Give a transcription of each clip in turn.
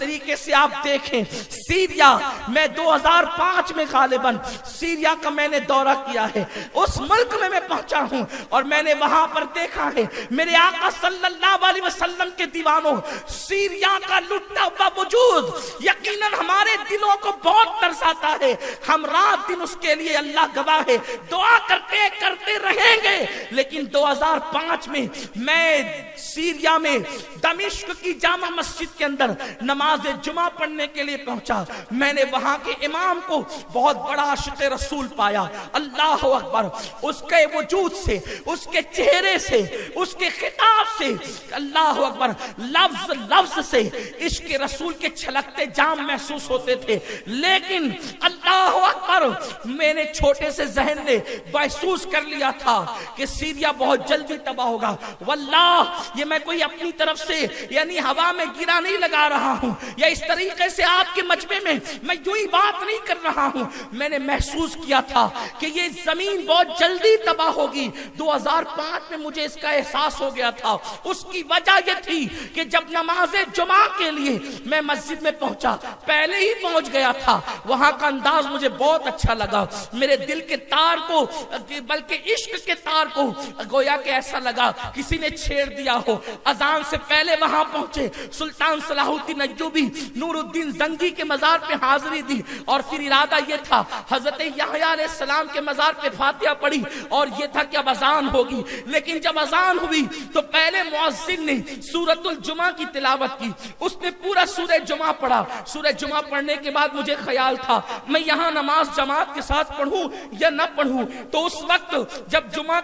طریقے سے آپ دیکھیں سیریا میں 2005 میں غالباً سیریا کا میں نے دورہ کیا ہے، اس ملک میں پہنچا ہوں اور میں نے وہاں پر دیکھا ہے میرے آقا صلی اللہ علیہ وسلم کے دیوانوں، سیریا کا لٹا ہوا وجود یقیناً ہمارے دلوں کو بہت ترساتا ہے. ہم رات دن اس کے لیے اللہ گواہ ہے دعا کرتے رہیں گے. لیکن 2005 میں سیریا میں دمشق کی جامع مسجد کے اندر نماز جمعہ پڑھنے کے لیے پہنچا. میں نے وہاں کے امام کو بہت بڑا عاشق رسول پایا. اللہ اکبر، اس کے وجود سے، اس کے چہرے سے، اس کے خطاب سے، اللہ اکبر، لفظ سے عشق رسول کے چھلکتے جام محسوس ہوتے تھے. لیکن اللہ اکبر، میں نے چھوٹے سے ذہن نے محسوس کر لیا تھا کہ سیریا بہت جلدی تباہ ہوگا. واللہ یہ میں کوئی اپنی طرف سے یعنی ہوا میں گرا نہیں لگا رہا ہوں یا اس طریقے سے آپ کے مجمع میں میں یوں ہی بات نہیں کر رہا ہوں. میں نے محسوس کیا تھا کہ یہ زمین بہت جلدی تباہ ہوگی. 2005 میں مجھے اس کا احساس ہو گیا تھا. اس کی وجہ یہ تھی کہ جب نماز جمعہ کے لیے میں مسجد میں پہنچا، پہلے ہی پہنچ گیا تھا، وہاں کا انداز مجھے بہت اچھا لگا. میرے دل کے تار کو بلکہ عشق کے تار کو گویا کہ ایسا لگا کسی نے چھیڑ دیا ہو. اذان سے پہلے وہاں پہنچے، سلطان صلاح الدین ایوبی نور الدین زنگی کے مزار پہ حاضری دی اور پھر ارادہ یہ تھا حضرت یحییٰ علیہ السلام کے مزار پہ فاتحہ پڑھی اور یہ تھا کہ اب اذان ہوگی. لیکن جب اذان ہوئی تو پہلے مؤذن نے سورۃ الجمعہ کی تلاوت کی. اس نے پورا سورہ جمعہ پڑھا. سورہ جمعہ پڑھنے کے بعد مجھے خیال تھا میں یہاں نماز جماعت کے ساتھ پڑھوں یا نہ پڑھوں. تو اس وقت جب جمعہ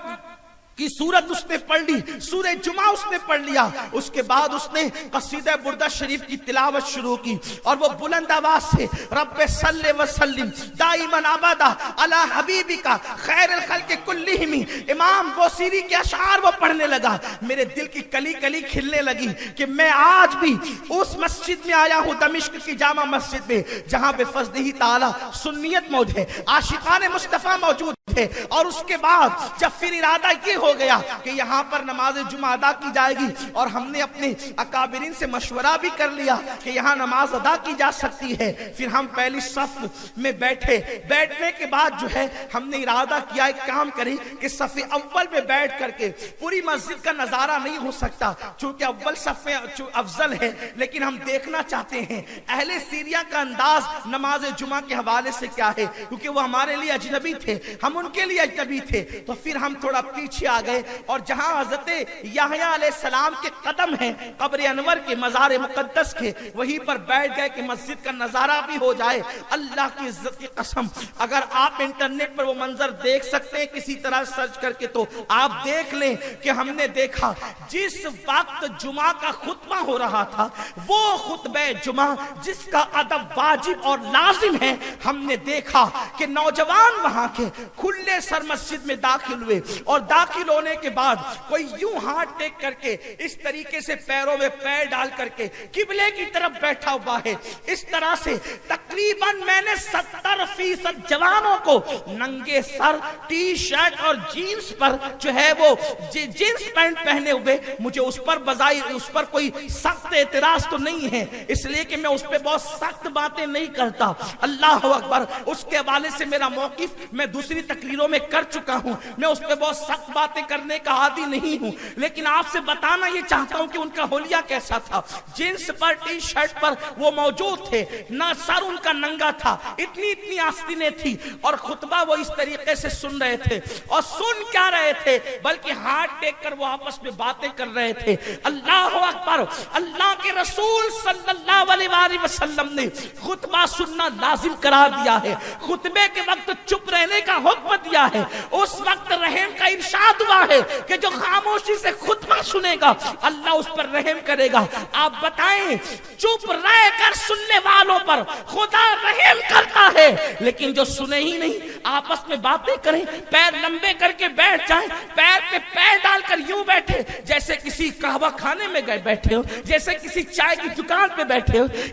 کی سورت اس نے پڑھ لی، سورہ جمعہ اس نے پڑھ لیا، اس کے بعد اس نے قصیدہ بردہ شریف کی تلاوت شروع کی اور وہ بلند آواز سے رب صلی وسلم دائما ابدا علی حبیبک خیر الخلق کلہم، امام بوصیری کے اشعار وہ پڑھنے لگا. میرے دل کی کلی کلی کھلنے لگی کہ میں آج بھی اس مسجد میں آیا ہوں، دمشق کی جامع مسجد میں، جہاں بے فضلہ تعالی سنیت موجود ہے، عاشقان مصطفیٰ موجود ہے. اور اس کے بعد جب پھر ارادہ یہ ہو گیا کہ یہاں پر نماز جمعہ ادا کی جائے گی اور ہم نے اپنے اکابرین سے مشورہ بھی کر لیا کہ یہاں نماز ادا کی جا سکتی ہے. پھر ہم پہلی صف میں بیٹھنے کے بعد جو ہے ہم نے ارادہ کیا ایک کام کریں کہ صف اول میں بیٹھ کر کے پوری مسجد کا نظارہ نہیں ہو سکتا چونکہ اول صف میں افضل ہے، لیکن ہم دیکھنا چاہتے ہیں اہل سیریا کا انداز نماز جمعہ کے حوالے سے کیا ہے، کیونکہ وہ ہمارے لیے اجنبی تھے، ہم ان کے لیے اجنبی تھے. تو پھر ہم تھوڑا پیچھے آ گئے اور جہاں حضرت یحییٰ علیہ السلام کے قدم ہیں قبر انور کے مزار مقدس کے، وہیں پر بیٹھ گئے کہ مسجد کا نظارہ بھی ہو جائے. اللہ کی عزت کی قسم اگر آپ انٹرنیٹ پر وہ منظر دیکھ سکتے ہیں کسی طرح سرچ کر کے تو آپ دیکھ لیں کہ ہم نے دیکھا جس وقت جمعہ کا خطبہ ہو رہا تھا وہ خطبہ جمعہ جس کا ادب واجب اور لازم ہے، ہم نے دیکھا کہ نوجوان وہاں کے کھلے سر مسجد میں داخل ہوئے اور داخل ہونے کے بعد کوئی یوں ہاتھ ٹیک کر کے اس طریقے سے پیروں میں پیر ڈال کر کے قبلے کی طرف بیٹھا ہوا ہے. اس طرح سے تقریباً میں نے 70% جوانوں کو ننگے سر ٹی شرٹ اور جینز پر جو ہے وہ جینز پینٹ پہنے ہوئے، مجھے اس پر بظاہر اس پر کوئی سخت اعتراض تو نہیں ہے، اس لیے کہ میں اس پہ بہت سخت باتیں نہیں کرتا. اللہ اکبر، اس کے حوالے سے میرا موقف میں دوسری تقریروں میں کر چکا ہوں، میں اس پہ بہت سخت باتیں کرنے کا عادی نہیں ہوں. لیکن آپ سے بتانا یہ چاہتا ہوں کہ ان کا حلیہ کیسا تھا. جینس پر ٹی شرٹ پر وہ موجود تھے، نہ سر ان کا ننگا تھا، اتنی آستینیں تھی اور خطبہ وہ اس طریقے سے سن رہے تھے. اور سن کیا رہے تھے بلکہ ہاتھ ٹیک کر وہ آپس میں باتیں کر رہے تھے. اللہ اکبر، اللہ کے رسول صلی اللہ علیہ وآلہ وسلم نے خطبہ سننا لازم قرار دیا ہے، خطبے کے وقت چپ رہنے کا حکم دیا ہے. اس وقت رحم کا ارشاد ہوا ہے کہ جو خاموشی سے خطبہ سنے گا اللہ اس پر رحم کرے گا. آپ بتائیں چپ رہ کر سننے والوں پر خدا رحم کرتا ہے، لیکن جو سنے ہی نہیں آپس میں باتیں کریں، پیر لمبے کر کے بیٹھ جائیں، پیر پہ پیر ڈال کر یوں بیٹھے جیسے کسی قہوہ خانے میں گئے بیٹھے ہو، جیسے کسی چائے کی دکان پہ بیٹھے ہو،